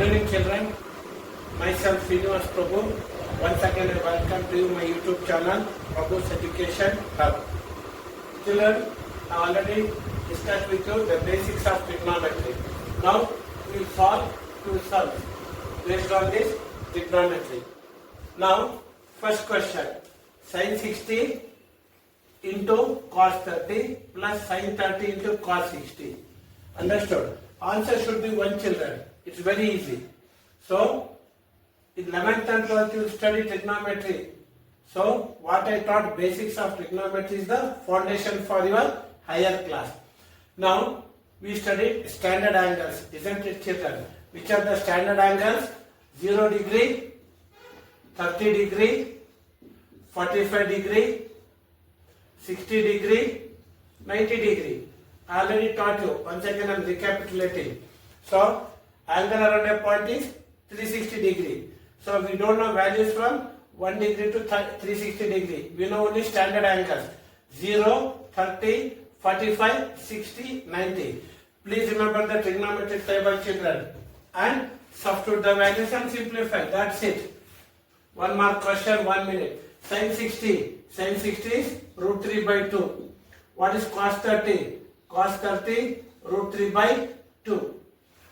evening, children. Myself, Srinivas Prabhu. Once again, I welcome to you my YouTube channel, Prabhu's Education Hub. Children, I already discussed with you the basics of trigonometry. Now, we will solve two sums based on this trigonometry. Now, first question: sin 60 into cos 30 plus sin 30 into cos 60. Understood? Answer should be 1, children. It's very easy. So, in 11th and 12th you will study trigonometry. So, what I taught basics of trigonometry is the foundation for your higher class. Now, we studied standard angles, isn't it, children? Which are the standard angles? 0 degree, 30 degree, 45 degree, 60 degree, 90 degree. I already taught you. Once again I am recapitulating. So, angle around a point is 360 degree. So, we don't know values from 1 degree to 360 degree. We know only standard angles. 0, 30, 45, 60, 90. Please remember the trigonometric table, children. And substitute the values and simplify. That's it. One mark question, 1 minute. Sin 60. Sin 60 is root 3 by 2. What is cos 30? Cos 30 root 3 by 2.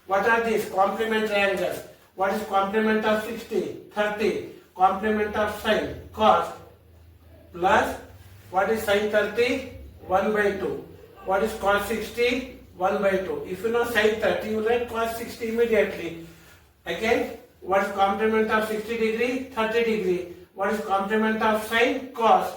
What are these? Complementary angles. What is complement of 60? 30. Complement of sin? Cos. Plus, what is sin 30? 1 by 2. What is cos 60? 1 by 2. If you know sin 30, you write cos 60 immediately. Again, what is complement of 60 degree? 30 degree. What is complement of sin? Cos.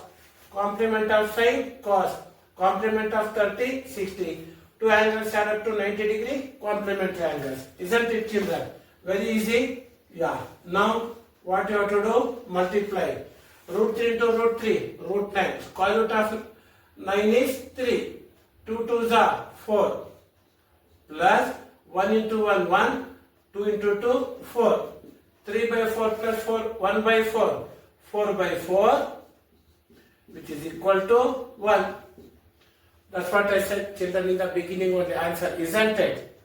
Complement of sin? Cos. Complement of 30, 60. Two angles add up to 90 degree, complementary angles. Isn't it, children? Very easy? Yeah. Now, what you have to do? Multiply. Root 3 into root 3, root 9. Square root of 9 is 3. 2 2s are 4. Plus 1 into 1, 1. 2 into 2, 4. 3 by 4 plus 4, 1 by 4. 4 by 4, which is equal to 1. That's what I said, children, in the beginning of the answer, isn't it?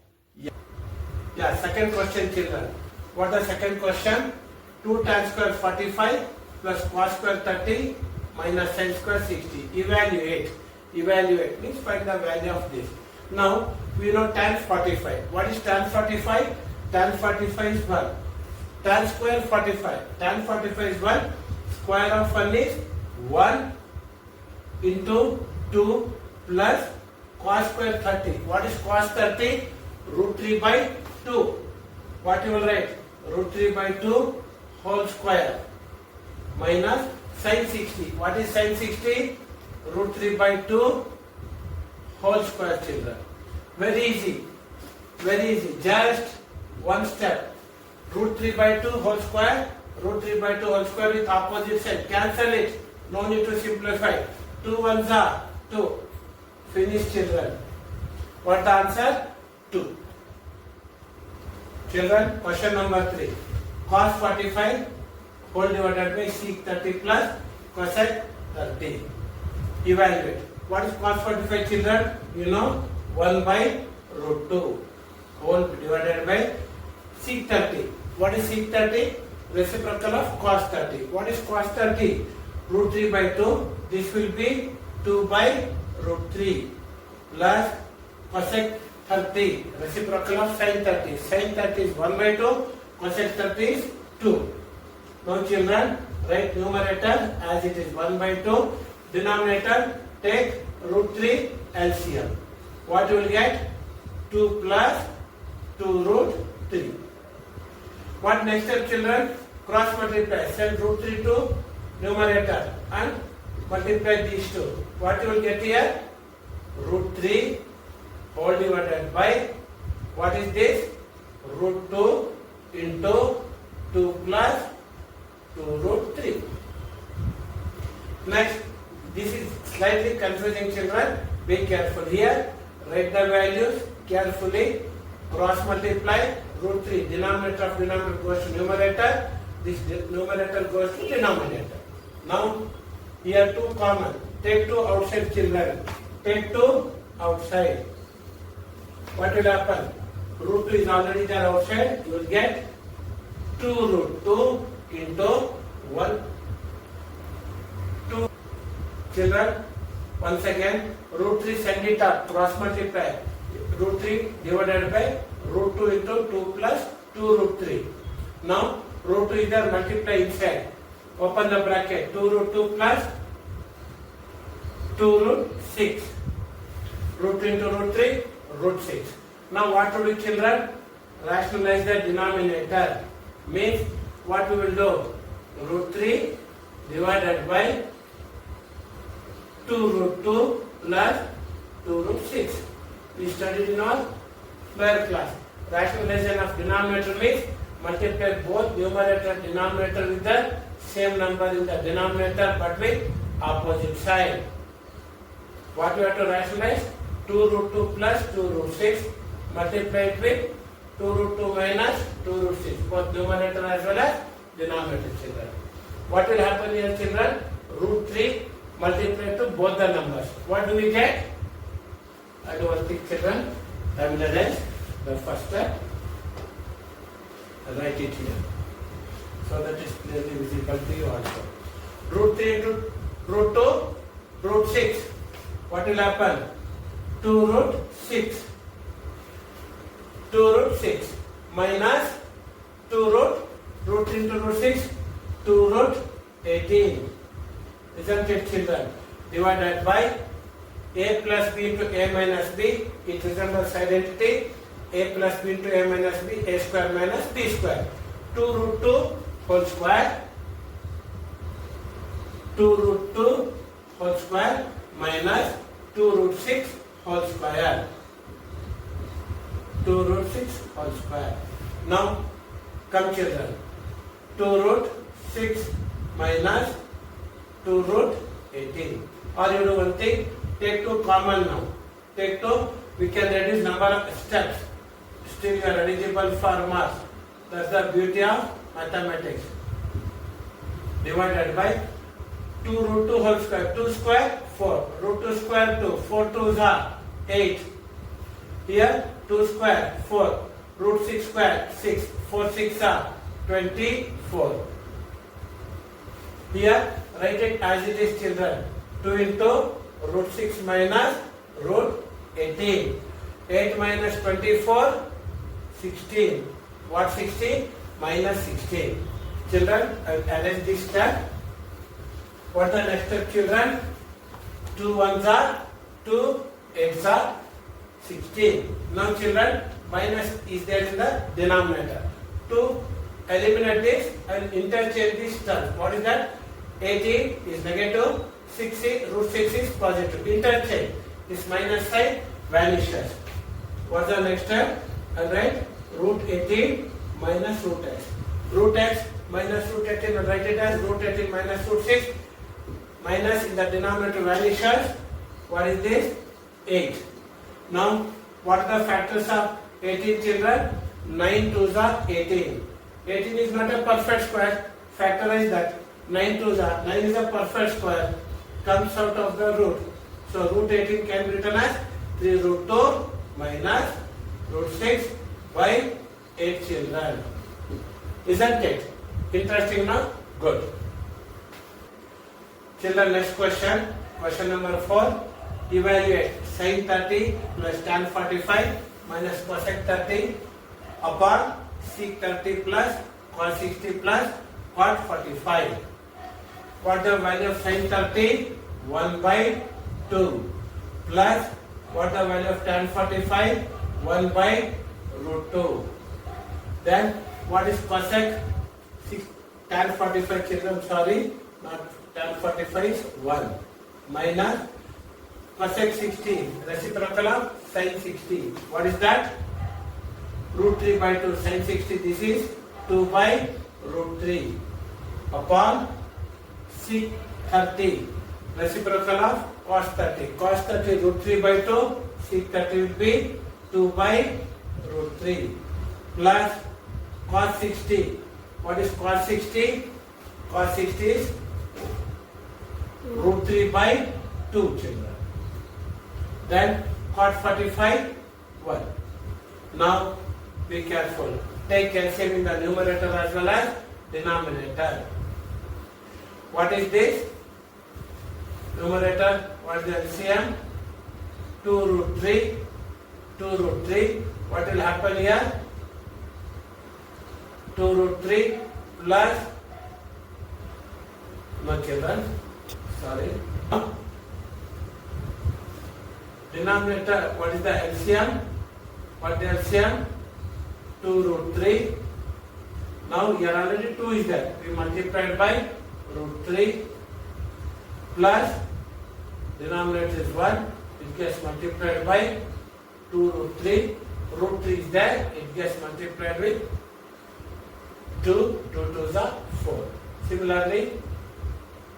Yeah, second question, children. What is the second question? 2 tan square 45 plus cos square 30 minus sin square 60. Evaluate. Evaluate means find the value of this. Now, we know tan 45. What is tan 45? Tan 45 is 1. Tan square 45. Tan 45 is 1. Square of 1 is 1 into 2 plus cos square 30. What is cos 30? Root 3 by 2. What you will write? Root 3 by 2 whole square minus sin 60. What is sin 60? Root 3 by 2 whole square, children. Very easy. Very easy. Just one step. Root 3 by 2 whole square. Root 3 by 2 whole square with opposite side. Cancel it. No need to simplify. 2 ones are 2. Finish, children. What the answer? 2. Children, question number 3. Cos 45 whole divided by sec 30 plus cosec 30. Evaluate. What is cos 45, children? You know, 1 by root 2 whole divided by sec 30. What is sec 30? Reciprocal of cos 30. What is cos 30? Root 3 by 2. This will be 2 by root 3 plus cosec 30, reciprocal of sin 30. Sin 30 is 1 by 2, cosec 30 is 2. Now, children, write numerator as it is 1 by 2. Denominator, take root 3 LCM. What you will get? 2 plus 2 root 3. What next step, children? Cross multiply. Send root 3 to numerator and multiply these two. What you will get here? Root 3 whole divided by, what is this? Root 2 into 2 plus 2 root 3. Next, this is slightly confusing, children. Be careful here. Write the values carefully. Cross multiply. Root 3. Denominator of denominator goes to numerator. This numerator goes to denominator. Now, here 2 common. Take 2 outside, children. Take 2 outside. What will happen? root 2 is already there outside. You will get 2 root 2 into 1. 2. Children, once again, root 3 send it up, cross multiply. Root 3 divided by root 2 into 2 plus 2 root 3. Now, root 2 is there, multiply inside. Open the bracket, 2 root 2 plus 2 root 6. Root 2 into root 3, root 6. Now what to do, children? Rationalize the denominator. Means what we will do? Root 3 divided by 2 root 2 plus 2 root 6. We studied in our lower class. Rationalization of denominator means multiply both numerator and denominator with the same number in the denominator but with opposite side. What we have to rationalize? 2 root 2 plus 2 root 6 multiplied with 2 root 2 minus 2 root 6, both numerator as well as denominator, children. What will happen here, children? Root 3 multiplied to both the numbers. What do we get? I do one thing, children. I will arrange the first step. Write it here so that it is clearly visible to you also. Root 3 into root 2, root 6. What will happen? 2 root 6. 2 root 6 minus 2 root into root 6, 2 root 18. Isn't it, children? Divided by a plus b into a minus b. It resembles identity. A plus b into a minus b, a square minus b square. 2 root 2 whole square. 2 root 2 whole square minus 2 root 6 whole square. 2 root 6 whole square. Now, come, children. 2 root 6 minus 2 root 18. Or you do one thing, take 2 common now. Take 2, we can reduce number of steps. Still you are eligible for marks. That's the beauty of mathematics. Divided by 2 root 2 whole square. 2 square, 4. Root 2 square, 2. 4 2s are 8. Here, 2 square, 4. Root 6 square, 6. 4 6 are 24. Here, write it as it is, children. 2 into root 6 minus root 18. 8 minus 24, 16. What 16? Minus 16. Children, I will arrange this step. What the next step, children? 2 1s are 2, 8s are 16. Now, children, minus is there in the denominator. To eliminate this, I will interchange this term. What is that? 18 is negative, 6 is, root 6 is positive. Interchange. This minus sign vanishes. What's the next step? I write root 18 minus root x. Root x minus root 18, I write it as root 18 minus root 6. Minus in the denominator vanishes. What is this? 8. Now, what are the factors of 18, children? 9 2s are 18. 18 is not a perfect square. Factorize that. 9 2s are. 9 is a perfect square. Comes out of the root. So, root 18 can be written as 3 root 2 minus root 6 by 8, children. Isn't it? Interesting now? Good. Children, next question. Question number 4. Evaluate sin 30 plus tan 45 minus cosec 30 upon sec 30 plus cos 60 plus cot 45. What the value of sin 30? 1 by 2 plus what the value of tan 45? 1 by root 2. Then what is cosec? Tan 45, children, sorry, not tan 45 is 1 minus cosec 60, reciprocal of sin 60. What is that? Root 3 by 2, sin 60, this is 2 by root 3 upon sec 30, reciprocal of cos 30. Cos 30 root 3 by 2, sec 30 will be 2 by root 3 plus cos 60. What is cos 60? Cos 60 is root 3 by 2, children. Then cot 45, 1. Now Be careful. Take LCM in the numerator as well as denominator. What is this? Numerator, what is the LCM? 2 root 3. 2 root 3. What will happen here? 2 root 3 plus, no children, sorry. Denominator, what is the LCM? What is the LCM? 2 root 3. Now here already 2 is there. We multiplied by root 3 plus denominator is 1. It gets multiplied by 2 root 3. Root 3 is there. It gets multiplied with 2. 2 2s are 4. Similarly,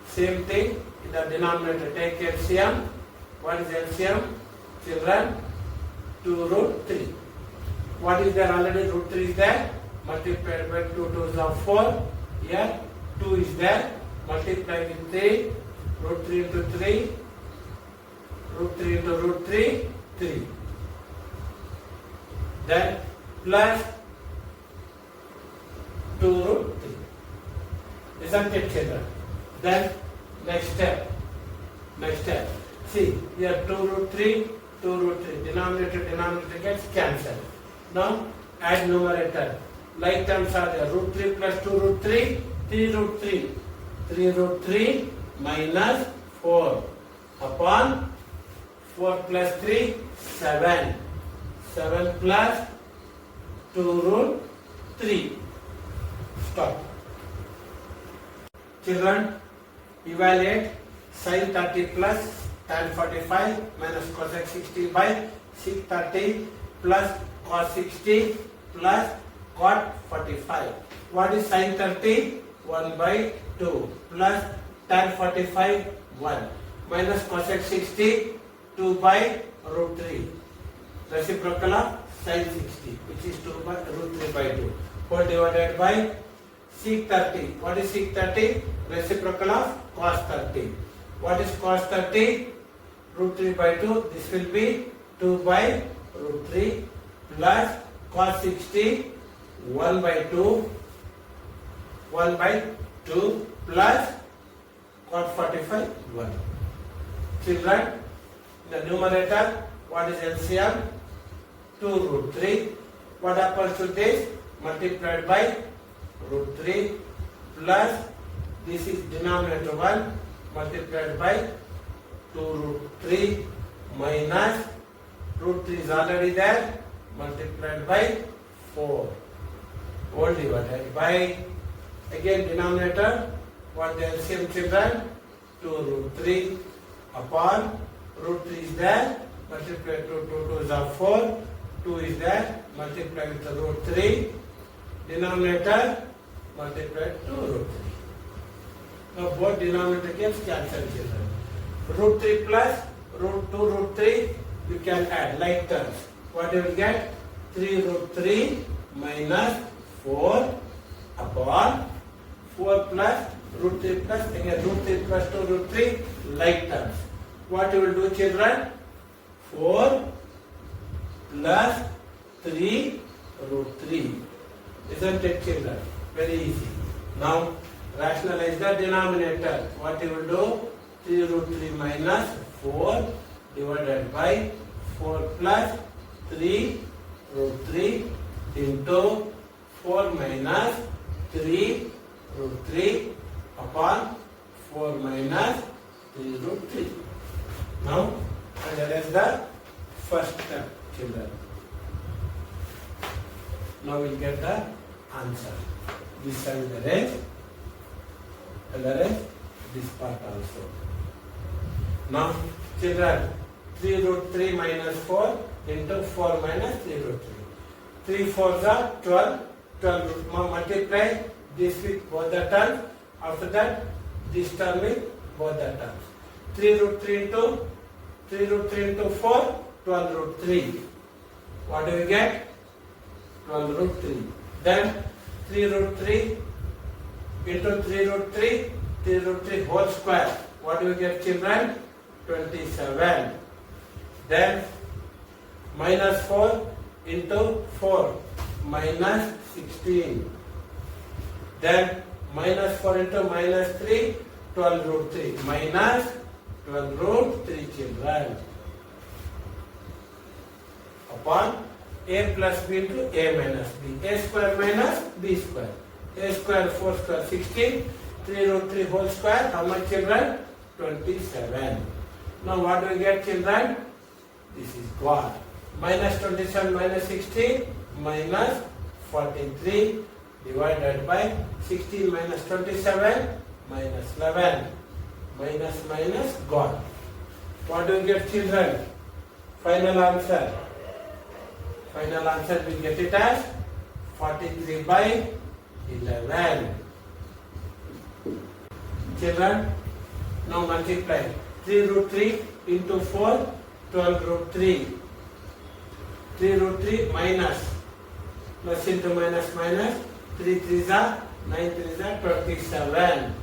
same thing in the denominator. Take LCM. What is LCM? Children, 2 root 3. What is there already? Root 3 is there. Multiplied by 2 2s are 4. Here 2 is there. Multiply with 3. Root 3 into 3. Root 3 into root 3. 3. Then plus 2 root 3. Isn't it, children? Then next step. Next step. See, here 2 root 3, 2 root 3. Denominator gets cancelled. Now add numerator. Like terms are there. Root 3 plus 2 root 3, 3 root 3. 3 root 3 minus 4 upon 4 plus 3, 7. 7 plus 2 root 3. Stop. Children, evaluate sin 30 plus tan 45 minus cosec 60 by sec 30 plus cos 60 plus cot 45. What is sin 30? 1 by 2 plus tan 45 1 minus cosec 60 2 by root 3. Reciprocal of sin 60, which is 2 by root 3 by 2. Whole divided by sec 30. What is sec 30? Reciprocal of cos 30. What is cos 30? Root 3 by 2. This will be 2 by root 3 plus cos 60 1 by 2. 1 by 2 plus cot 45 1. Children, the numerator, what is LCM? 2 root 3. What happens to this? Multiplied by root 3 plus, this is denominator 1, multiplied by 2 root 3 minus root 3 is already there, multiplied by 4. All divided by, again denominator, what the LCM, children? 2 root 3 upon root 3 is there, multiply 2 is 4, 2 is there, multiply with the root 3, denominator, multiply 2 root 3. Now both denominator gets cancelled, children. Root 3 plus root 2 root 3, you can add like terms. What you will get? 3 root 3 minus 4 upon 4 plus root 3 plus, again root 3 plus 2 root 3, like terms. What you will do, children? 4 plus 3 root 3. Isn't it, children? Very easy. Now rationalize the denominator. What you will do? 3 root 3 minus 4 divided by 4 plus 3 root 3 into 4 minus 3 root 3 upon 4 minus 3 root 3. Now, that is the first step, children. Now we will get the answer. This side is the range, and the rest this part also. Now, children, 3 root 3 minus 4 into 4 minus 3 root 3. 3 4s are 12. 12 root. Now multiply this with both the terms. After that, this term with both the terms. 3 root 3 into 4, 12 root 3. What do we get? 12 root 3. Then 3 root 3 into 3 root 3, 3 root 3 whole square. What do we get, children? 27. Then minus 4 into 4 minus 16. Then minus 4 into minus 3, 12 root 3. Minus 12 root 3 children. Upon a plus b into a minus b. A square minus b square. A square 4 square 16. 3 root 3 whole square. How much children? 27. Now what do we get children? This is God. Minus 27 minus 16 minus 43 divided by 16 minus 27 minus 11. Minus God. What do we get children? Final answer. Final answer we get it as 43 by 11. Children, now multiply 3 root 3 into 4, 12 root 3. 3 root 3 minus, plus into minus minus, 3 3s are 9 3s are 27.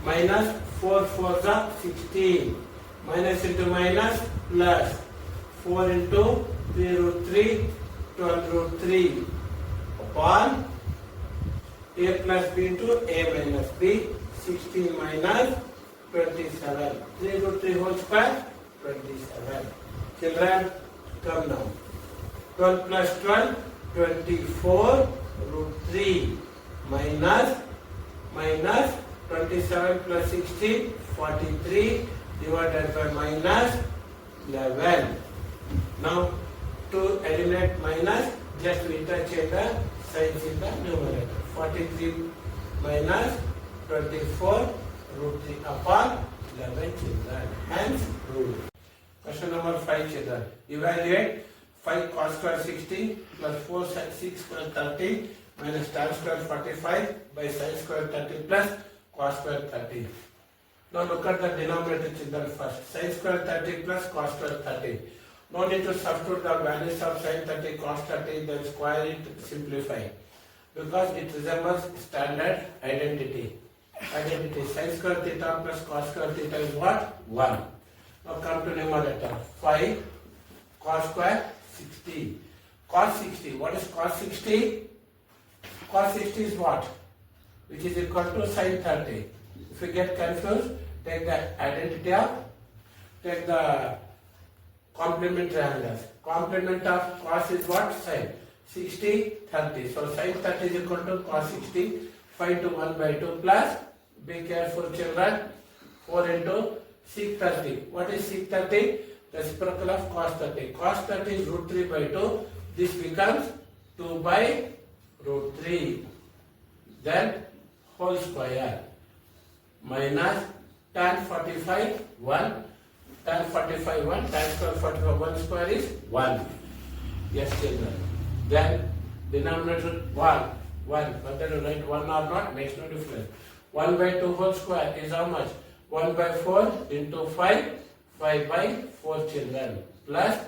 Minus 4 4s are 16. Minus into minus, plus 4 into 3 root 3, 12 root 3 upon a plus b into a minus b, 16 minus 27. 3 root 3 whole square, 27. Children, come now. 12 plus 12, 24 root 3 minus 27 plus 16, 43 divided by minus 11. Now, to eliminate minus, just interchange the signs in the numerator. 43 minus 24 root 3 upon 11 children. Hence, rule. Question number 5 children. Evaluate 5 cos square 60 plus 4 sin 6 square 30 minus tan square 45 by sin square 30 plus cos square 30. Now look at the denominator children first. Sin square 30 plus cos square 30. No need to substitute the values of sin 30 cos 30, then square it, simplify. Because it resembles standard identity. Sin square theta plus cos square theta is what? 1. Now come to numerator. 5 cos square 60. Cos 60. What is cos 60? Cos 60 is what? Which is equal to sin 30. If you get confused, take the identity of, take the complementary angles. Complement of cos is what? Sin. 60, 30. So sin 30 is equal to cos 60. 5 to 1 by 2 plus, be careful children, 4 into 630. What is 630? Reciprocal of cos 30. Cos 30 is root 3 by 2. This becomes 2 by root 3. Then whole square. Minus tan 45, 1. Tan 45, 1. Tan square 45, 1 square is 1. Yes children. Then denominator 1. 1. Whether you write 1 or not makes no difference. 1 by 2 whole square is how much? 1 by 4 into 5. 5 by 4 children. Plus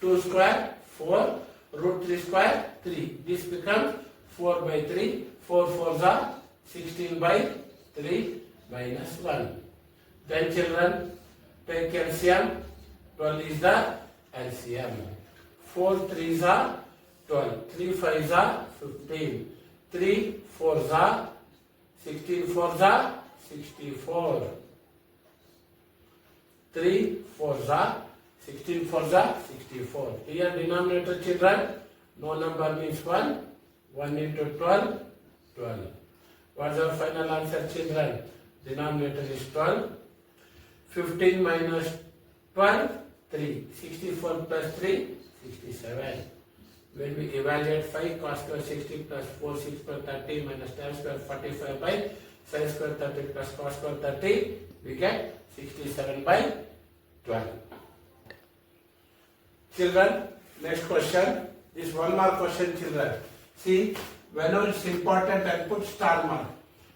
2 square 4. Root 3 square 3. This becomes 4 by 3. 4 4s are 16 by 3 minus 1. Then children, take LCM. 12 is the LCM. 4 3s are 12. 3 5s are 15. 3 4s are 16 4s are 64. 3 4s are 16 4s are 64. Here denominator children, no number means 1. 1 into 12, 12. What is our final answer children? Denominator is 12. 15 minus 12, 3. 64 plus 3, 67. When we evaluate 5 cos square 60 plus 4 6 square 30 minus tan square 45 by sin square 30 plus cos square 30, we get 67 by 12. Children, next question. This one more question children. See, whenever it's important and put star mark.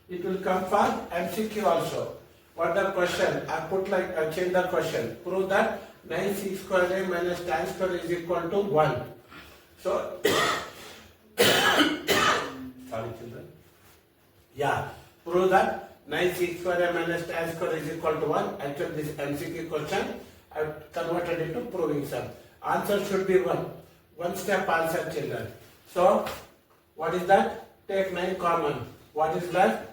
It will come for MCQ also. What the question? I put like, I change the question. Prove that 9 6 square a minus tan square is equal to 1. So, sorry children. Yeah, prove that 9 6 square a minus tan square is equal to 1. Actually this MCQ question, I have converted into proving sum. Answer should be 1. One step answer children. So what is that? Take 9 common. What is left?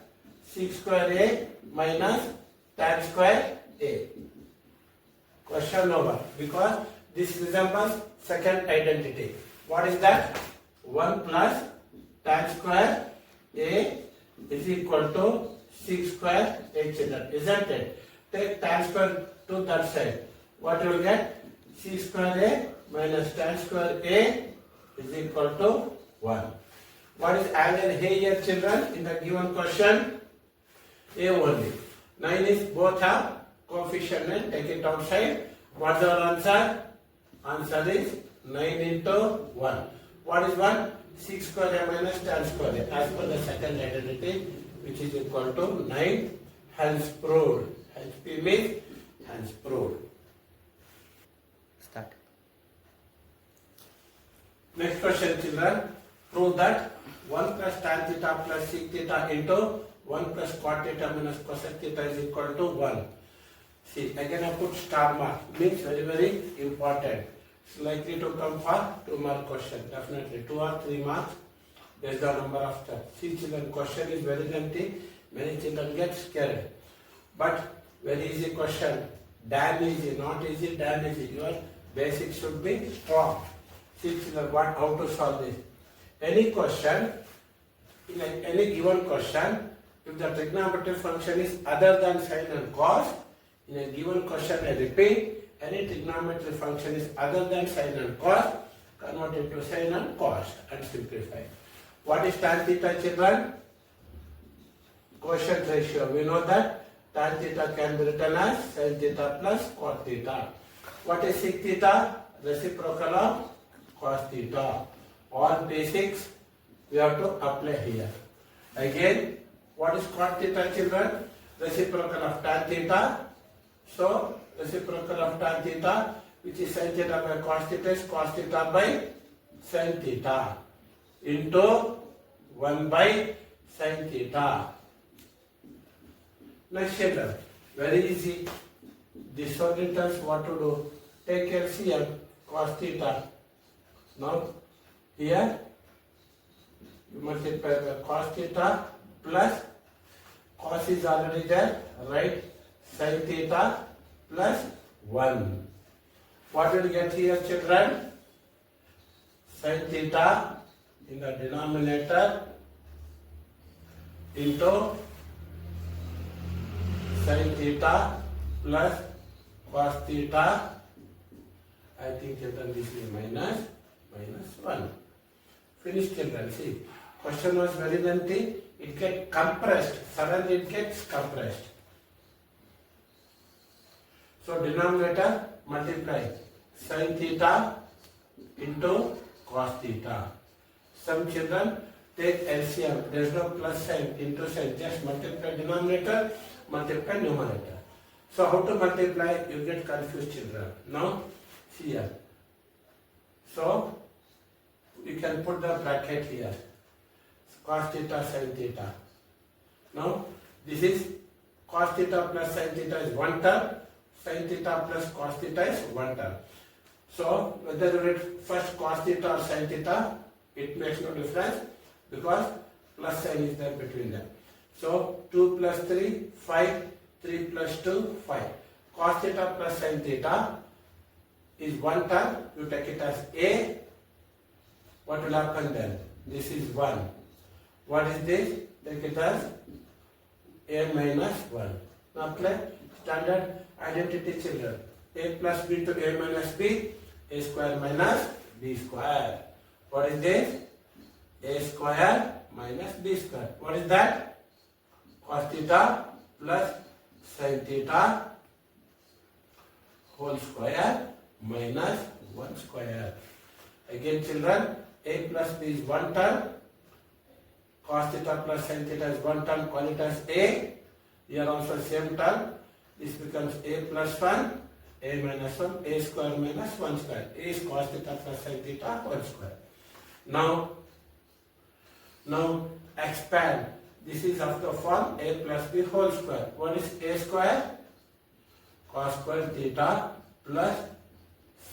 Sec square A minus tan square A. Question over. Because this resembles second identity. What is that? 1 plus tan square A is equal to sec square A children. Isn't it? Take tan square to that side. What you will get? C square A minus tan square A is equal to 1. What is angle here children in the given question? A only. 9 is both have coefficient and take it outside. What's our answer? Answer is 9 into 1. What is 1? Sec square A minus tan square A as per the second identity, which is equal to 9. Hence proved. Hence P means hence proved. Start. Next question children. Prove that 1 plus tan theta plus sec theta into 1 plus cot theta minus cosec theta is equal to 1. See, again I put star mark. Means very, very important. It's likely to come for 2 mark question. Definitely 2 or 3 marks based on number of steps. See children, question is very lengthy. Many children get scared. But very easy question. Damn easy, not easy, damn easy. Your basics should be strong. See children, how to solve this. Any question, in any given question, if the trigonometric function is other than sine and cos, in a given question I repeat, any trigonometric function is other than sine and cos, convert into sine and cos and simplify. What is tan theta children? Quotient ratio. We know that tan theta can be written as sin theta plus cot theta. What is sec theta? Reciprocal of cos theta. All basics we have to apply here. Again, what is cot theta children? Reciprocal of tan theta. So reciprocal of tan theta, which is sin theta by cos theta, is cos theta by sin theta into 1 by sin theta. Next children, very easy. This one in terms what to do? Take LCM cos theta. Now here you multiply by cos theta plus cos is already there, right? Sin theta plus 1. What will you get here children? Sin theta in the denominator into sin theta plus cos theta. I think children this is minus 1. Finish children. See, question was very lengthy. It gets compressed. Suddenly it gets compressed. So denominator multiply sin theta into cos theta. Some children take LCM. There is no plus sign into sign. Just multiply denominator, multiply numerator. So how to multiply? You get confused children. Now see here. So you can put the bracket here. Cos theta sin theta. Now this is cos theta plus sin theta is 1 term. Sin theta plus cos theta is 1 term. So whether you read first cos theta or sin theta, it makes no difference because plus sign is there between them. So 2 plus 3, 5, 3 plus 2, 5. Cos theta plus sin theta is 1 term. You take it as A. What will happen then? This is 1. What is this? Take it as A minus 1. Now apply standard identity children. A plus B to A minus B, A square minus B square. What is this? A square minus B square. What is that? Cos theta plus sin theta whole square minus 1 square. Again children, A plus B is 1 term. Cos theta plus sin theta is 1 term. Call it as A. Here also same term. This becomes A plus 1, A minus 1, A square minus 1 square. A is cos theta plus sin theta whole square. Now expand. This is of the form A plus B whole square. What is A square? Cos square theta plus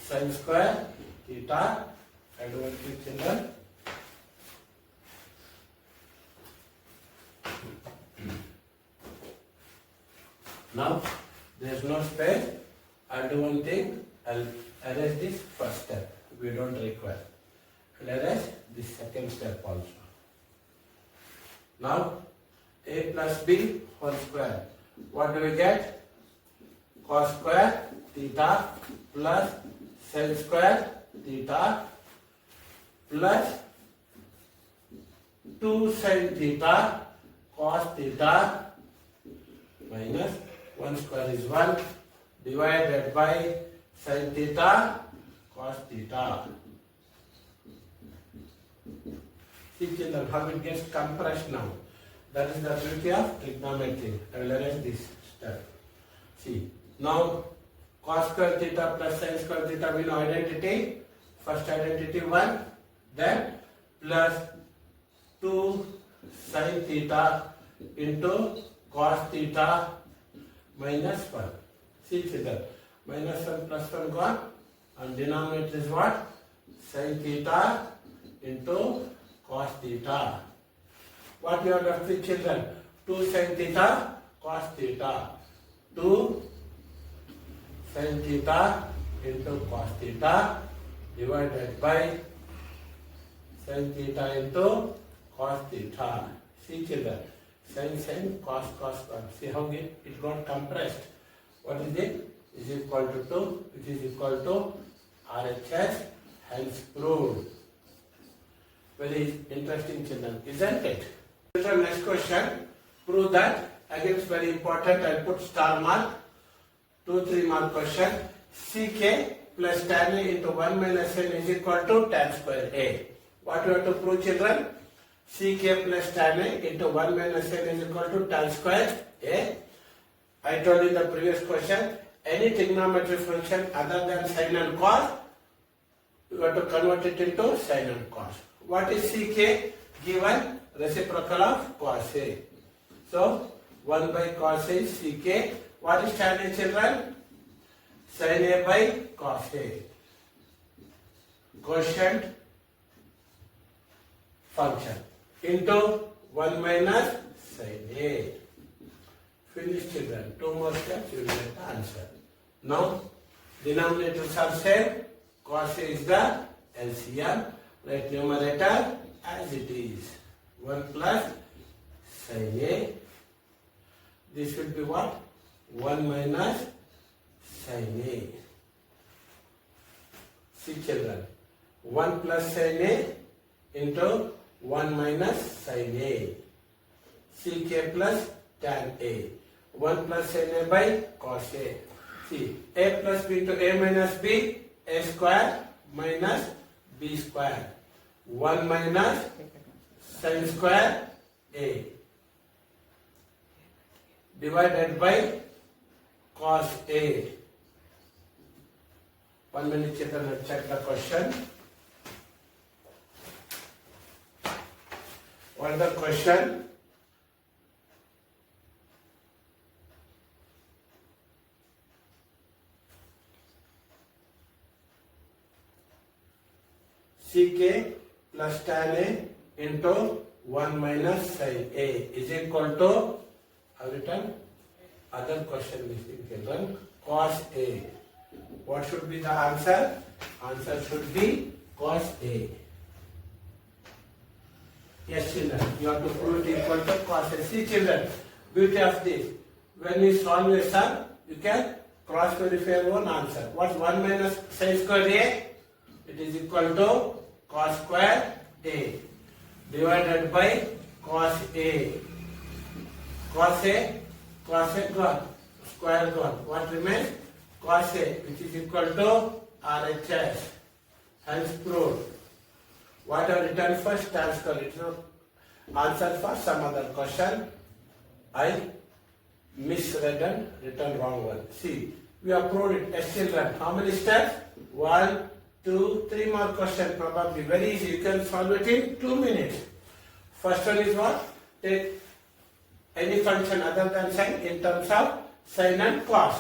sin square theta. And one click children. Now there is no space. I'll do one thing. I'll erase this first step. We don't require. I'll erase this second step also. Now a plus b whole square. What do we get? Cos square theta plus sin square theta plus 2 sin theta cos theta minus 1 square is 1 divided by sin theta cos theta. See children how it gets compressed now. That is the beauty of trigonometry. I will erase this step. See, now cos square theta plus sin square theta we know identity. First identity 1, then plus 2 sin theta into cos theta minus 1. See children, minus 1 plus 1 gone, and denominator is what? Sin theta into cos theta. What you have left with children? 2 sin theta cos theta. 2 sin theta into cos theta divided by sin theta into cos theta. See children, sin, cos, cos. See how it got compressed. What is it? Is equal to 2, which is equal to RHS, hence proved. Very interesting children, isn't it? Children, next question. Prove that. Again, it's very important. I'll put star mark. 2-3 mark question. CK plus tan A into 1 minus n is equal to tan square A. What do you have to prove children? CK plus tan A into 1 minus n is equal to tan square A. I told you in the previous question, any trigonometric function other than sin and cos, you have to convert it into sin and cos. What is CK? Given reciprocal of cos A. So 1 by cos A is CK. What is tan A children? Sin A by cos A. Quotient function into 1 minus sin A. Finish children. 2 more steps, you will get the answer. Now, denominators are same. Cos A is the LCM. Write numerator as it is. 1 plus sin A. This will be what? 1 minus sin A. See children. 1 plus sin A into 1 minus sin A. CK plus tan A. 1 plus sin A by cos A. See, A plus B into A minus B, A square minus B square. 1 minus sin square A divided by cos A. 1 minute children, let's check the question. What is the question? CK plus tan A into 1 minus sin A is equal to, I've written other question missing children, cos A. What should be the answer? Answer should be cos A. Yes children, you have to prove it equal to cos A. See children, beauty of this. When you solve a sum, you can cross verify one answer. What's 1 minus sin square A? It is equal to cos square A divided by cos A. Cos A gone, square gone. What remains? Cos A, which is equal to RHS. Hence proved. What I written first, tan square. It's not answer for some other question. I misread and written wrong one. See, we have proved it. Yes, children. How many steps? 1, 2, 3 more question. Probably very easy. You can solve it in 2 minutes. First one is what? Take any function other than sin in terms of sin and cos.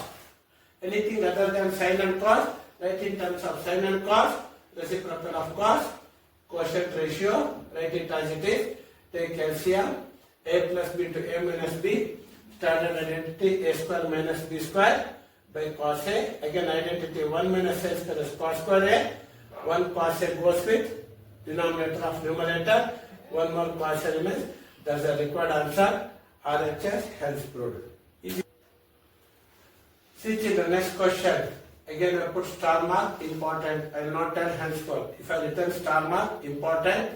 Anything other than sin and cos, write in terms of sin and cos, reciprocal of cos, quotient ratio, write it as it is. Take LCM, A plus B to A minus B. Standard identity a square minus b square by cos a. Again identity 1 minus a square is cos square a. 1 cos a goes with denominator of numerator. 1 more cos a remains. That's the required answer. RHS hence proved. See children, next question. Again I put star mark, important. I will not tell henceforth. If I written star mark, important.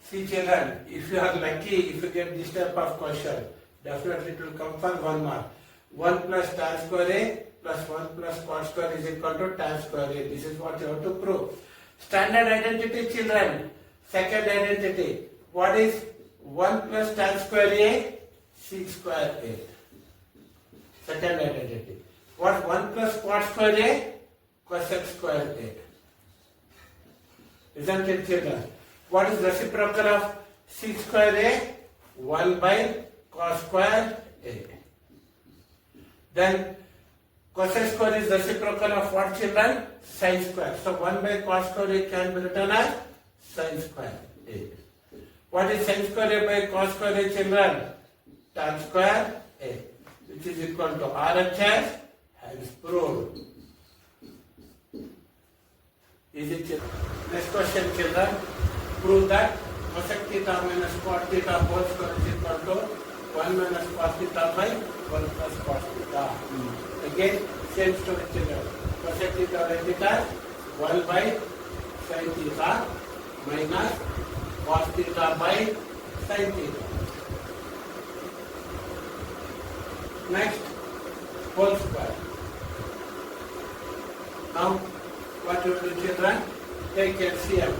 See children, if you are lucky, if you get this type of question, definitely it will come for 1 mark. 1 plus tan square a plus 1 plus cot square is equal to tan square a. This is what you have to prove. Standard identity children. Second identity. What is 1 plus tan square a? Sec square a. Second identity. What 1 plus cot square a? Cosec square a. Isn't it children? What is reciprocal of sec square a? 1 by cos square a. Then cosec square is reciprocal of what children? Sin square. So 1 by cos square a can be written as sin square a. What is sin square a by cos square a children? Tan square a, which is equal to RHS, hence proved. Easy children. Next question children. Prove that cosec theta minus cot theta whole square is equal to 1 minus cos theta by 1 plus cos theta. Again, same story children. Cosec theta by theta 1 by sin theta minus cos theta by sin theta. Next, whole square. Now, what you do children? Take LCM.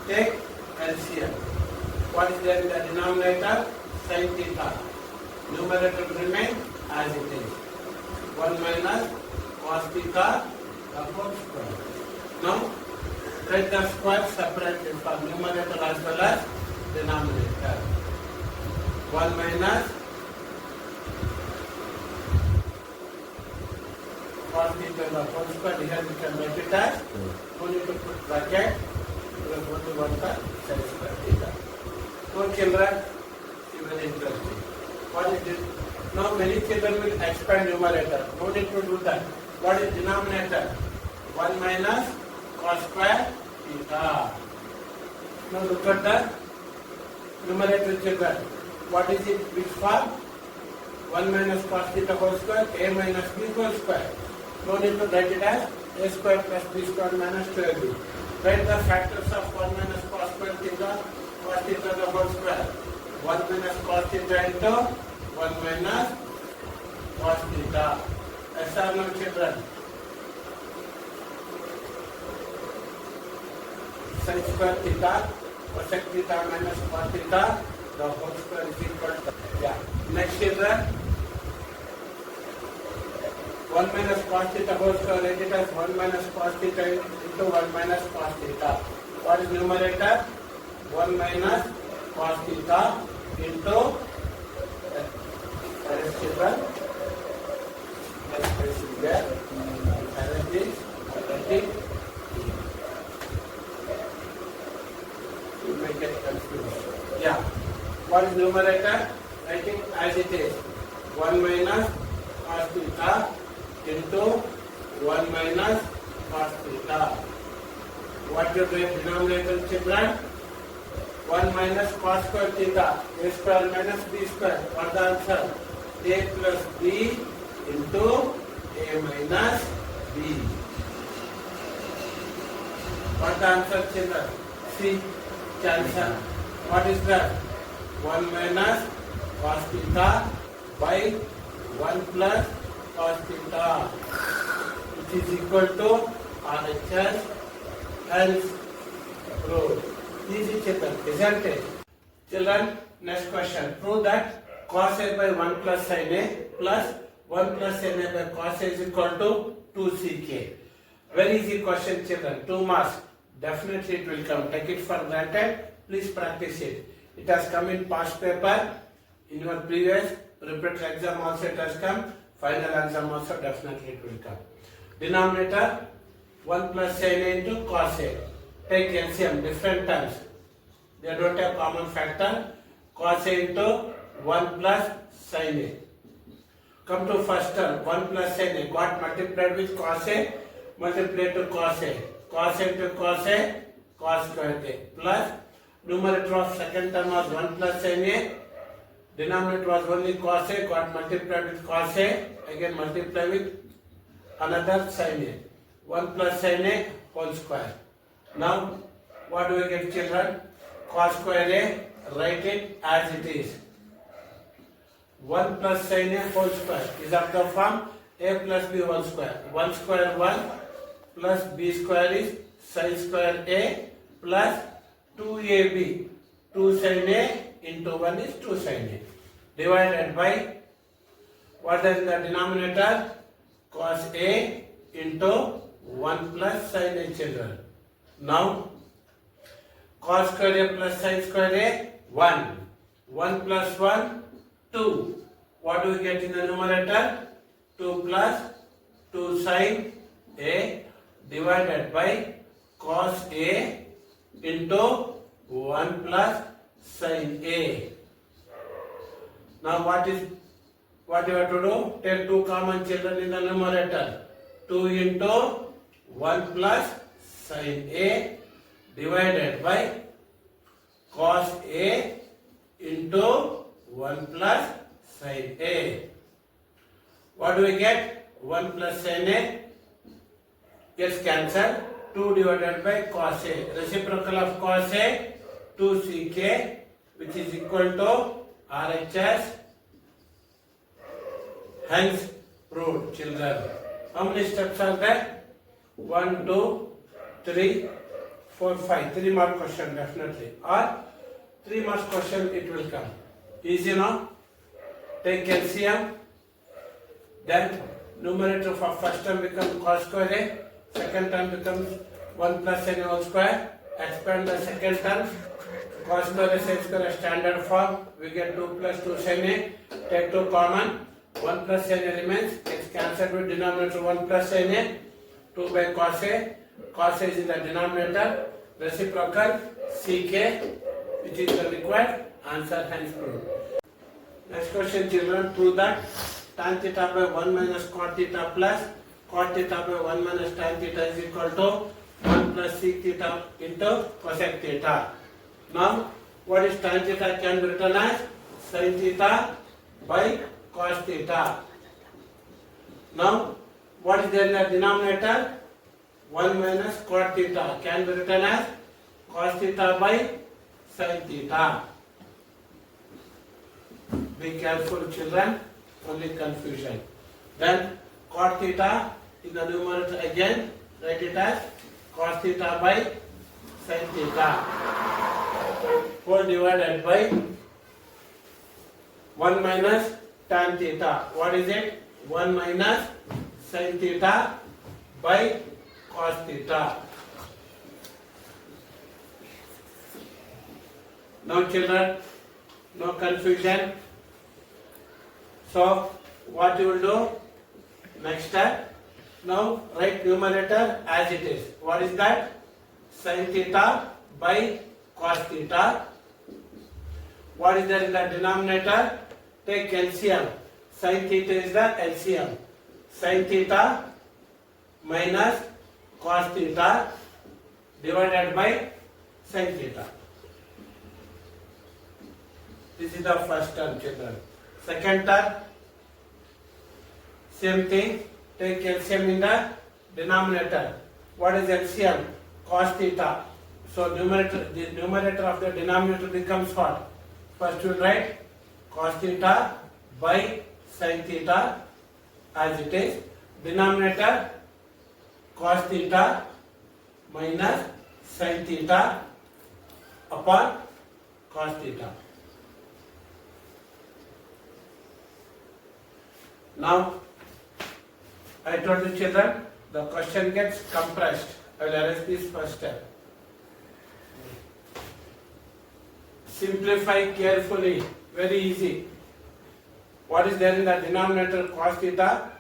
Take LCM. What is there in the denominator? Sin theta. Numerator will remain as it is. 1 minus cos theta, the whole square. Now, write the square separately for numerator as well as denominator. 1 minus cos theta the whole square. Here we can write it as, no need to put bracket, we will go to 1 by sin square theta. Now children, it's very interesting. What is it? Now many children will expand numerator. No need to do that. What is denominator? 1 minus cos square theta. Now look at the numerator children. What is it? Which form? 1 minus cos theta whole square, a minus b whole square. No need to write it as a square plus b square minus 2ab. Write the factors of 1 minus cos square theta, cos theta the whole square. 1 minus cos theta into 1 minus cos theta. Yes or no children? Sin square theta, cosec theta minus cos theta, the whole square is equal to, yeah. Next children, 1 minus cos theta whole square, write it as 1 minus cos theta into 1 minus cos theta. What is numerator? 1 minus cos theta into children. Let's place it there. You may get confused. Yeah. What is numerator? Writing as it is. 1 minus cos theta into 1 minus cos theta. What you do in denominator children? 1 minus cos square theta, a square minus b square. What the answer? A plus b into a minus b. What the answer children? C. Answer. What is that? 1 minus cos theta by 1 plus cos theta, which is equal to RHS, hence proved. Easy children, isn't it? Children, next question. Prove that cos a by 1 plus sin a plus 1 plus sin a by cos a is equal to 2 sec. Very easy question children, 2 marks. Definitely it will come. Take it for granted. Please practice it. It has come in past paper. In your previous repeated exam also it has come. Final exam also definitely it will come. Denominator 1 plus sin a into cos a. Take LCM, different terms. They don't have common factor. Cos a into 1 plus sin a. Come to first term, 1 plus sin A got multiplied with cos A, multiplied to cos A. Cos A to cos A, cos square A. Plus, numerator of second term was 1 plus sin A. Denominator was only cos A, got multiplied with cos A. Again multiply with another sin A. 1 plus sin A whole square. Now, what do we get, children? Cos square A, write it as it is. 1 plus sin A whole square is of the form A plus B whole square. 1 square 1 plus B square is sin square A plus 2AB. 2 sin A into 1 is 2 sin A. Divided by, what is the denominator? Cos A into 1 plus sin A, children. Now, cos square A plus sin square A, 1. 1 plus 1, 2. What do we get in the numerator? 2 plus 2 sin A divided by cos A into 1 plus sin A. Now what you have to do? Take 2 common, children, in the numerator. 2 into 1 plus sin A divided by cos A into 1 plus sin A. What do we get? 1 plus sin A gets cancelled. 2 divided by cos A. Reciprocal of cos A, 2 sec, which is equal to RHS. Hence proved, children. How many steps are there? 1, 2, 3, 4, 5. 3 mark question definitely. Or 3 mark question it will come. Easy now? Take LCM. Then numerator for first term becomes cos square A. Second term becomes 1 plus sin A whole square. Expand the second term. Cos square A sin square A standard form. We get 2 plus 2 sin A. Take 2 common. 1 plus sin A remains. It's cancelled with denominator 1 plus sin A. 2 by cos A. Cos A is in the denominator. Reciprocal sec, which is the required answer, hence proved. Next question, children. Prove that tan theta by 1 minus cot theta plus cot theta by 1 minus tan theta is equal to 1 plus sec theta into cosec theta. Now, what is tan theta can be written as sin theta by cos theta. Now, what is there in the denominator? 1 minus cot theta can be written as cos theta by sin theta. Be careful, children, only confusion. Then cot theta in the numerator again, write it as cos theta by sin theta. Whole divided by 1 minus tan theta. What is it? 1 minus sin theta by cos theta. Now, children, no confusion. So, what you will do? Next step. Now, write numerator as it is. What is that? Sin theta by cos theta. What is there in the denominator? Take LCM. Sin theta is the LCM. Sin theta minus cos theta divided by sin theta. This is the first term, children. Second term, same thing. Take LCM in the denominator. What is LCM? Cos theta. So the numerator of the denominator becomes what? First you write cos theta by sin theta as it is. Denominator cos theta minus sin theta upon cos theta. Now, I told you, children, the question gets compressed. I will erase this first step. Simplify carefully, very easy. What is there in the denominator cos theta?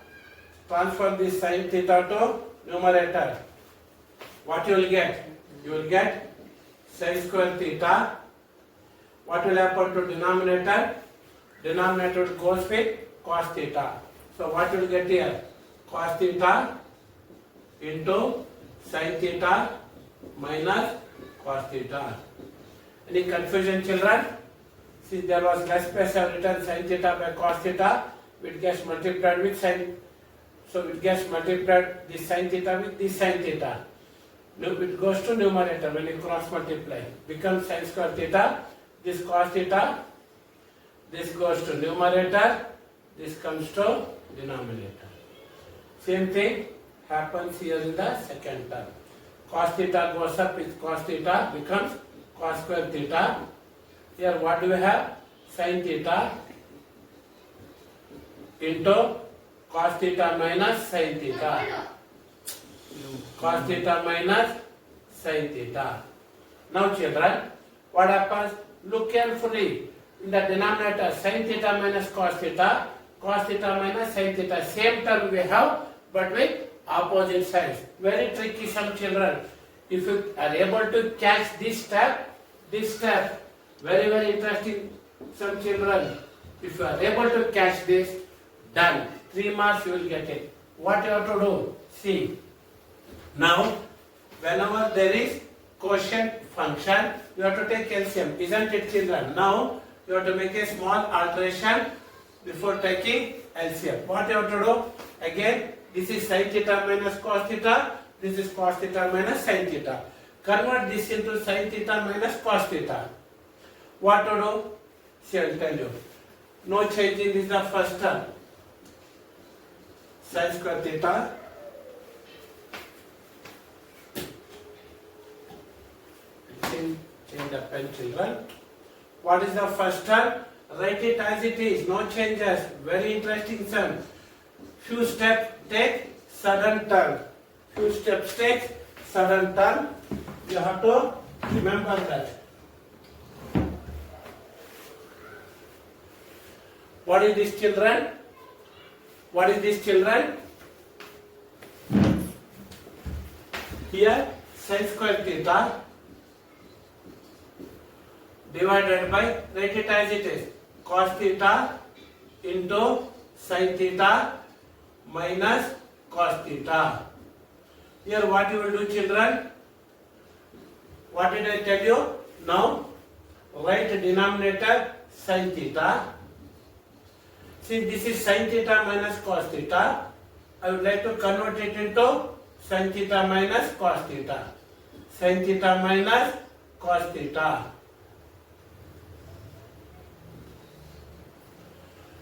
Transfer this sin theta to numerator. What you will get? You will get sin square theta. What will happen to denominator? Denominator goes with cos theta. So what you will get here? Cos theta into sin theta minus cos theta. Any confusion, children? See, there was less space. I have written sin theta by cos theta. It gets multiplied with sin. So it gets multiplied this sin theta with this sin theta. Now it goes to numerator when you cross multiply. Becomes sin square theta. This cos theta. This goes to numerator. This comes to denominator. Same thing happens here in the second term. Cos theta goes up with cos theta becomes cos square theta. Here what do we have? Sin theta into cos theta minus sin theta. Cos theta minus sin theta. Now children, what happens? Look carefully. In the denominator, sin theta minus cos theta minus sin theta. Same term we have, but with opposite sides. Very tricky, some children. If you are able to catch this step, very, very interesting, some children. If you are able to catch this, done. 3 marks you will get it. What you have to do? See. Now, whenever there is quotient function, you have to take LCM, isn't it, children? Now, you have to make a small alteration before taking LCM. What you have to do? Again, this is sin theta minus cos theta. This is cos theta minus sin theta. Convert this into sin theta minus cos theta. What to do? See, I will tell you. No changing, this is the first term. Sin square theta change the pen, children. What is the first term? Write it as it is, no changes. Very interesting, son. Few steps take sudden turn. Few steps take sudden turn. You have to remember that. What is this, children? What is this, children? Here, sin square theta divided by, write it as it is, cos theta into sin theta minus cos theta. Here what you will do, children? What did I tell you? Now write denominator sin theta. See, this is sin theta minus cos theta. I would like to convert it into sin theta minus cos theta. Sin theta minus cos theta.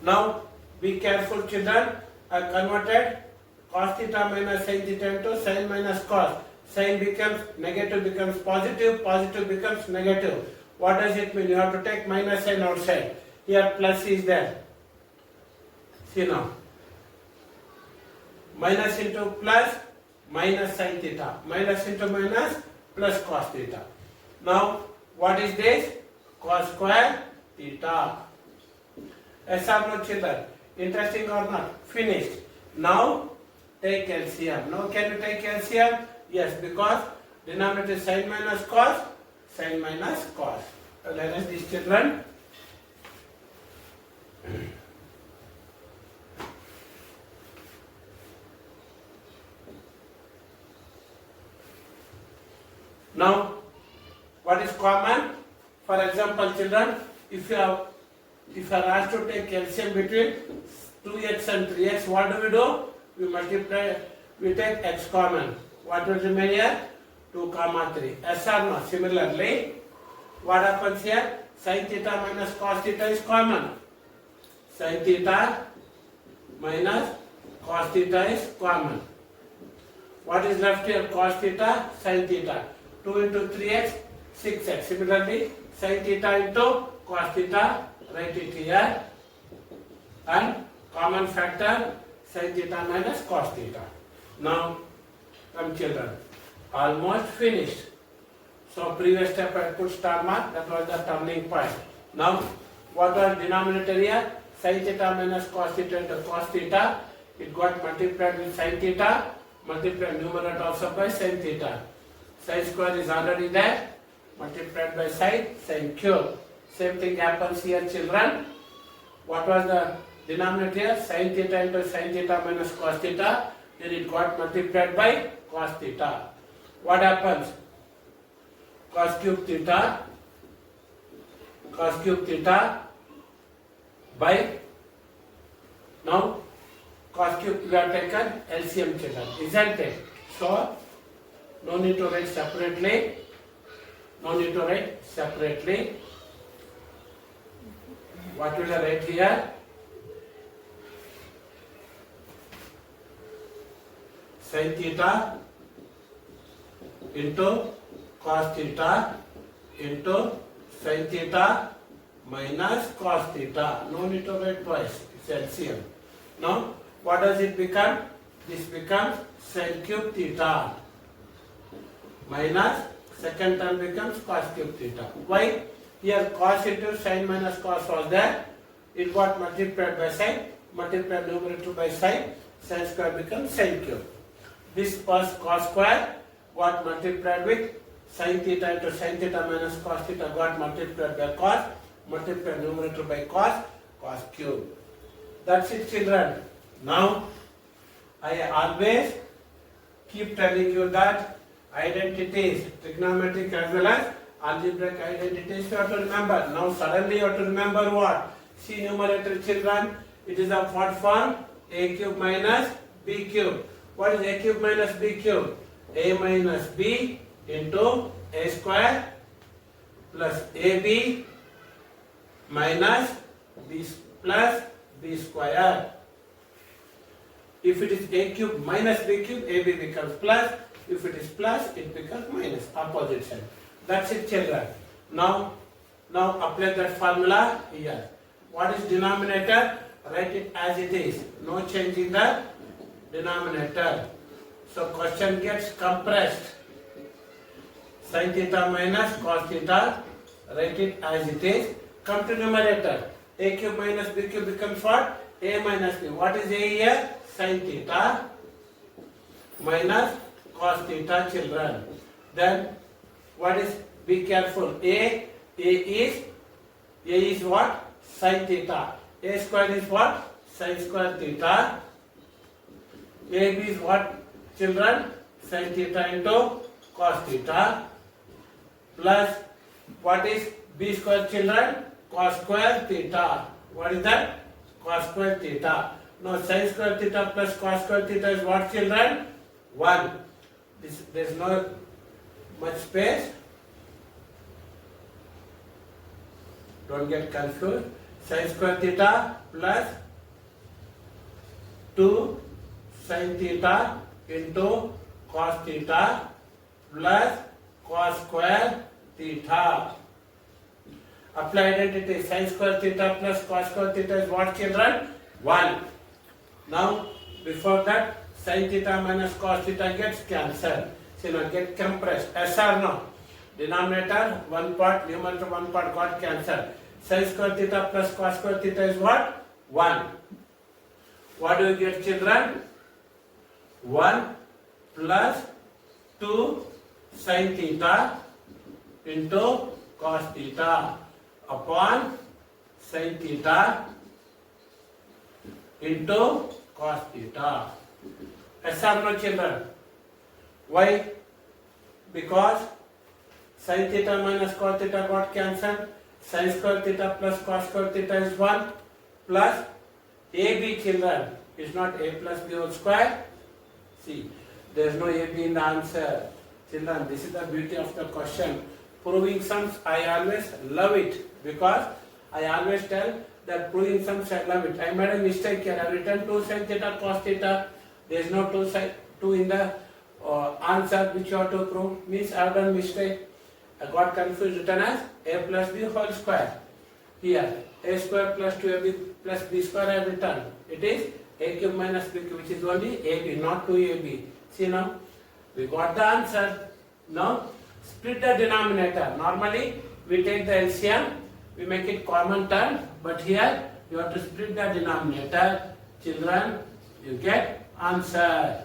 Now, be careful, children. I converted cos theta minus sin theta into sin minus cos. Sin becomes negative, becomes positive, positive becomes negative. What does it mean? You have to take minus sign outside. Here plus is there. See now. Minus into plus, minus sin theta. Minus into minus, plus cos theta. Now, what is this? Cos square theta. Yes or no, children? Interesting or not? Finished. Now take LCM. Now can you take LCM? Yes, because denominator is sin minus cos, sin minus cos. Let us these, children. Now, what is common? For example, children, if you are asked to take LCM between 2x and 3x, what do? We multiply, we take x common. What will remain here? 2, 3. Yes or no? Similarly, what happens here? Sin theta minus cos theta is common. Sin theta minus cos theta is common. What is left here? Cos theta, sin theta. 2 into 3x, 6x. Similarly, sin theta into cos theta, write it here. And common factor, sin theta minus cos theta. Now, come children, almost finished. So previous step I put star mark, that was the turning point. Now, what was denominator here? Sin theta minus cos theta into cos theta. It got multiplied with sin theta, multiplied numerator also by sin theta. Sin square is already there, multiplied by sin cube. Same thing happens here, children. What was the Denominator sin theta into sin theta minus cos theta. Then it got multiplied by cos theta. What happens? Cos cube theta by, now cos cube we have taken LCM children, isn't it? So no need to write separately. What will I write here? Sin theta into cos theta into sin theta minus cos theta. No need to write twice. It's LCM. Now, what does it become? This becomes sin cube theta minus second term becomes cos cube theta. Why? Here cos into sin minus cos was there. It got multiplied by sin, multiplied numerator by sin. Sin square becomes sin cube. This was cos square got multiplied with sin theta into sin theta minus cos theta got multiplied by cos, multiplied numerator by cos, cos cube. That's it, children. Now, I always keep telling you that identities, trigonometric as well as algebraic identities you have to remember. Now, suddenly you have to remember what? See numerator, children. It is of what form? A cube minus B cube. What is A cube minus B cube? A minus B into A square plus AB minus B plus B square. If it is A cube minus B cube, AB becomes plus. If it is plus, it becomes minus, opposite side. That's it, children. Now apply that formula here. What is denominator? Write it as it is. No change in the denominator. So question gets compressed. Sin theta minus cos theta. Write it as it is. Come to numerator. A cube minus B cube becomes what? A minus B. What is A here? Sin theta minus cos theta, children. Then what is, be careful, A is what? Sin theta. A square is what? Sin square theta. AB is what, children? Sin theta into cos theta. Plus what is B square, children? Cos square theta. What is that? Cos square theta. Now sin square theta plus cos square theta is what, children? 1. There is no much space. Don't get confused. Sin square theta plus 2 sin theta into cos theta plus cos square theta. Apply identity. Sin square theta plus cos square theta is what, children? 1. Now, before that, sin theta minus cos theta gets cancelled. So now get compressed. Yes or no? Denominator one part, numerator one part got cancelled. Sin square theta plus cos square theta is what? 1. What do you get, children? 1 plus 2 sin theta into cos theta upon sin theta into cos theta. Yes or no, children? Why? Because sin theta minus cos theta got cancelled. Sin square theta plus cos square theta is 1 plus AB, children, is not A plus B whole square. See, there is no AB in the answer. Children, this is the beauty of the question. Proving sums, I always love it because I always tell that proving sums, I love it. I made a mistake here. I written 2 sin theta cos theta. There is no 2 in the answer which you have to prove. Means I have done mistake. I got confused, written as A plus B whole square. Here, A square plus 2AB plus B square I have written. It is A cube minus B cube, which is only AB, not 2AB. See now, we got the answer. Now, split the denominator. Normally, we take the LCM, we make it common term, but here, you have to split the denominator. Children, you get answer.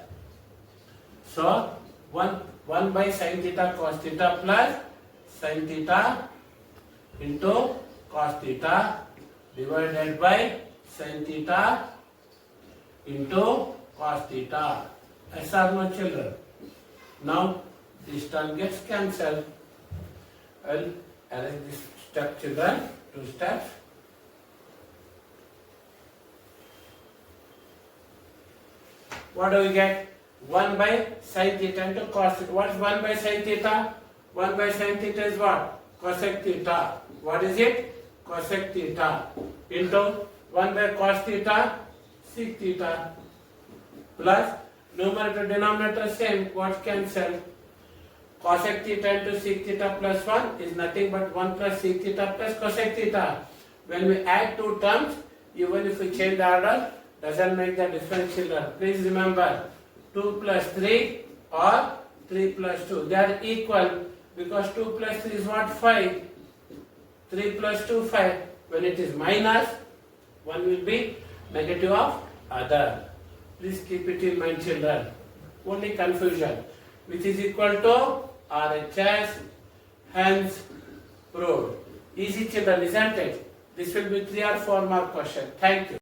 So, 1 by sin theta cos theta plus sin theta into cos theta divided by sin theta into cos theta. Yes or no, children? Now this term gets cancelled. I'll arrange this step, children. 2 steps. What do we get? 1 by sin theta into cos theta. What is 1 by sin theta? 1 by sin theta is what? Cosec theta. What is it? Cosec theta into 1 by cos theta, sec theta, plus numerator denominator same. What cancel? Cosec theta into sec theta plus 1 is nothing but 1 plus sec theta plus cosec theta. When we add two terms, even if we change the order, doesn't make the difference, children. Please remember, 2 plus 3 or 3 plus 2. They are equal because 2 plus 3 is what? 5. 3 plus 2, 5. When it is minus, one will be negative of other. Please keep it in mind, children. Only confusion. Which is equal to RHS, hence proved. Easy, children, isn't it? This will be 3 or 4 mark question. Thank you.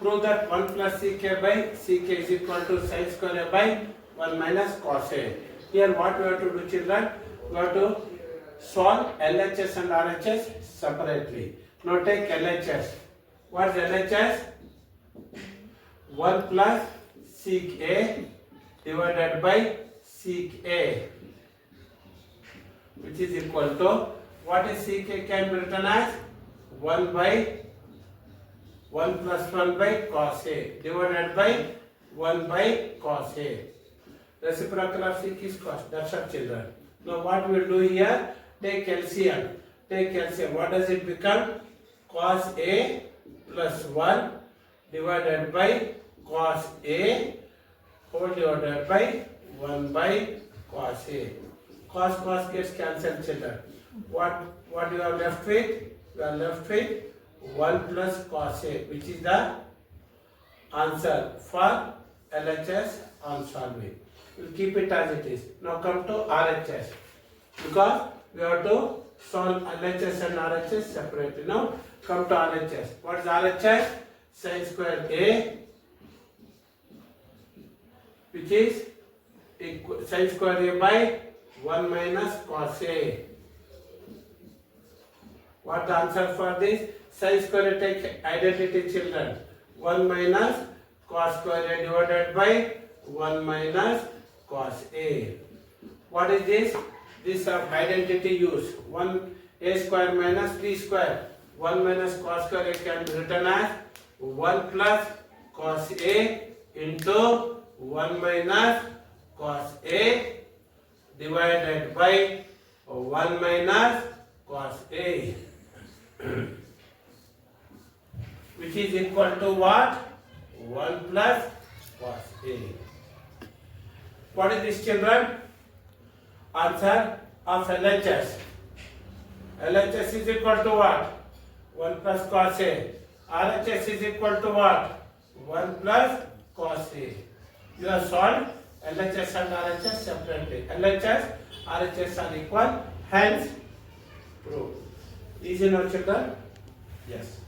Prove that 1 plus ck by ck is equal to sin square a by 1 minus cos a. Here what we have to do, children? We have to solve LHS and RHS separately. Now take LHS. What is LHS? 1 plus sec a divided by sec a, which is equal to, what is sec a can be written as 1 by 1 plus 1 by cos a divided by 1 by cos a. Reciprocal of sec is cos. That's all, children. Now what we will do here? Take LCM. Take LCM. What does it become? Cos a plus 1 divided by cos a whole divided by 1 by cos a. Cos gets cancelled, children. What you are left with? You are left with 1 plus cos a, which is the answer for LHS on solving. We will keep it as it is. Now come to RHS. Because we have to solve LHS and RHS separately. Now come to RHS. What is RHS? Sin square a, which is sin square a by 1 minus cos a. What the answer for this? Sin square a, take identity, children. 1 minus cos square a divided by 1 minus cos a. What is this? This of identity use. 1 a square minus b square. 1 minus cos square a can be written as 1 plus cos a into 1 minus cos a divided by 1 minus cos a, which is equal to what? 1 plus cos a. What is this, children? Answer of LHS. LHS is equal to what? 1 plus cos a. RHS is equal to what? 1 plus cos a. You have solved LHS and RHS separately. LHS, RHS are equal, hence proved. Easy now, children? Yes.